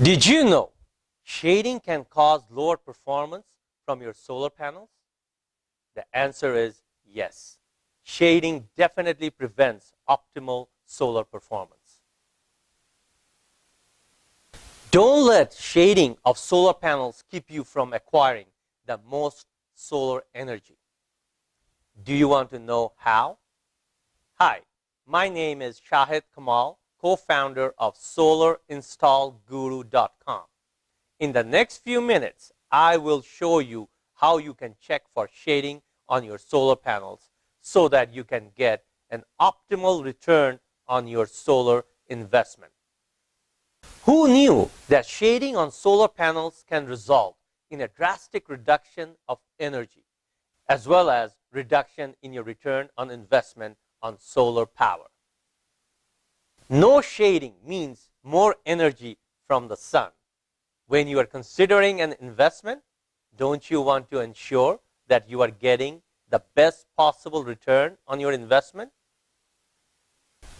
Did you know shading can cause lower performance from your solar panels? The answer is yes. Shading definitely prevents optimal solar performance. Don't let shading of solar panels keep you from acquiring the most solar energy. Do you want to know how? Hi, my name is Shahed Kamal, co-founder of SolarInstallGuru.com. In the next few minutes, I will show you how you can check for shading on your solar panels so that you can get an optimal return on your solar investment. Who knew that shading on solar panels can result in a drastic reduction of energy, as well as reduction in your return on investment on solar power? No shading means more energy from the sun. When you are considering an investment, don't you want to ensure that you are getting the best possible return on your investment?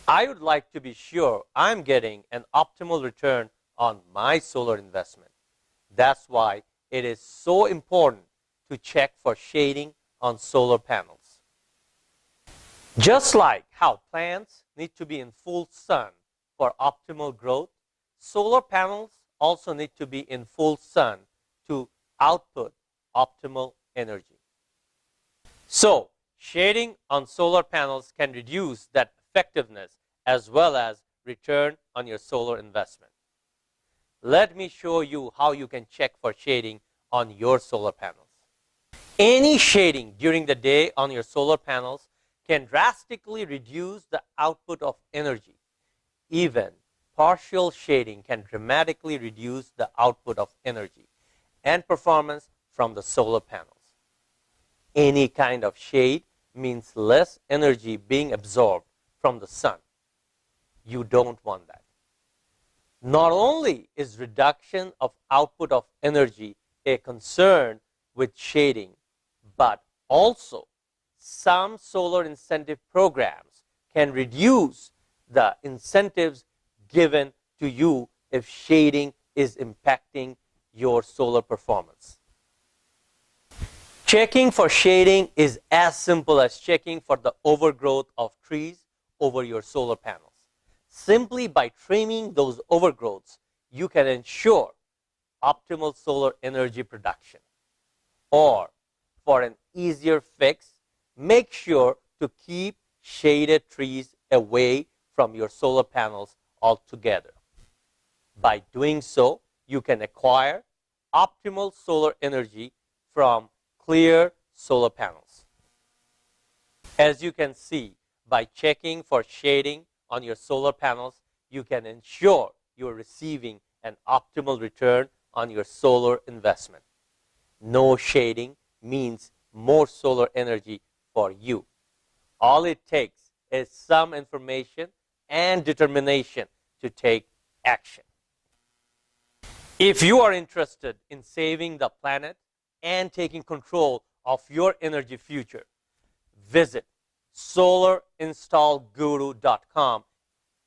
I would like to be sure I'm getting an optimal return on my solar investment. That's why it is so important to check for shading on solar panels. Just like how plants need to be in full sun for optimal growth, solar panels also need to be in full sun to output optimal energy. So, shading on solar panels can reduce that effectiveness as well as return on your solar investment. Let me show you how you can check for shading on your solar panels. Any shading during the day on your solar panels can drastically reduce the output of energy. Even partial shading can dramatically reduce the output of energy and performance from the solar panels. Any kind of shade means less energy being absorbed from the sun. You don't want that. Not only is reduction of output of energy a concern with shading, but also some solar incentive programs can reduce the incentives given to you if shading is impacting your solar performance. Checking for shading is as simple as checking for the overgrowth of trees over your solar panels. Simply by trimming those overgrowths, you can ensure optimal solar energy production. Or, for an easier fix, make sure to keep shaded trees away from your solar panels altogether. By doing so, you can acquire optimal solar energy from clear solar panels. As you can see, by checking for shading on your solar panels, you can ensure you are receiving an optimal return on your solar investment. No shading means more solar energy for you. All it takes is some information and determination to take action. If you are interested in saving the planet and taking control of your energy future, visit SolarInstallGuru.com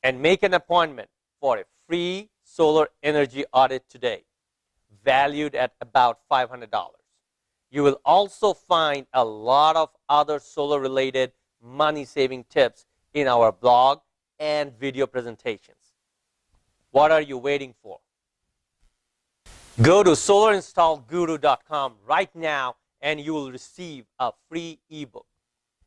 and make an appointment for a free solar energy audit today, valued at about $500. You will also find a lot of other solar-related money-saving tips in our blog and video presentations. What are you waiting for? Go to SolarInstallGuru.com right now and you will receive a free ebook,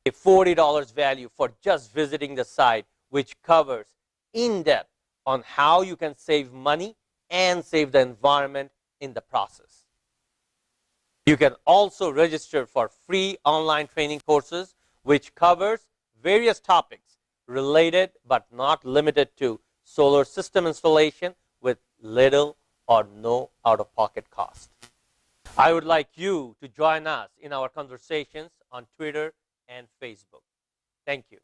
a $40 value for just visiting the site, which covers in-depth on how you can save money and save the environment in the process. You can also register for free online training courses, which covers various topics related but not limited to solar system installation with little or no out-of-pocket cost. I would like you to join us in our conversations on Twitter and Facebook. Thank you.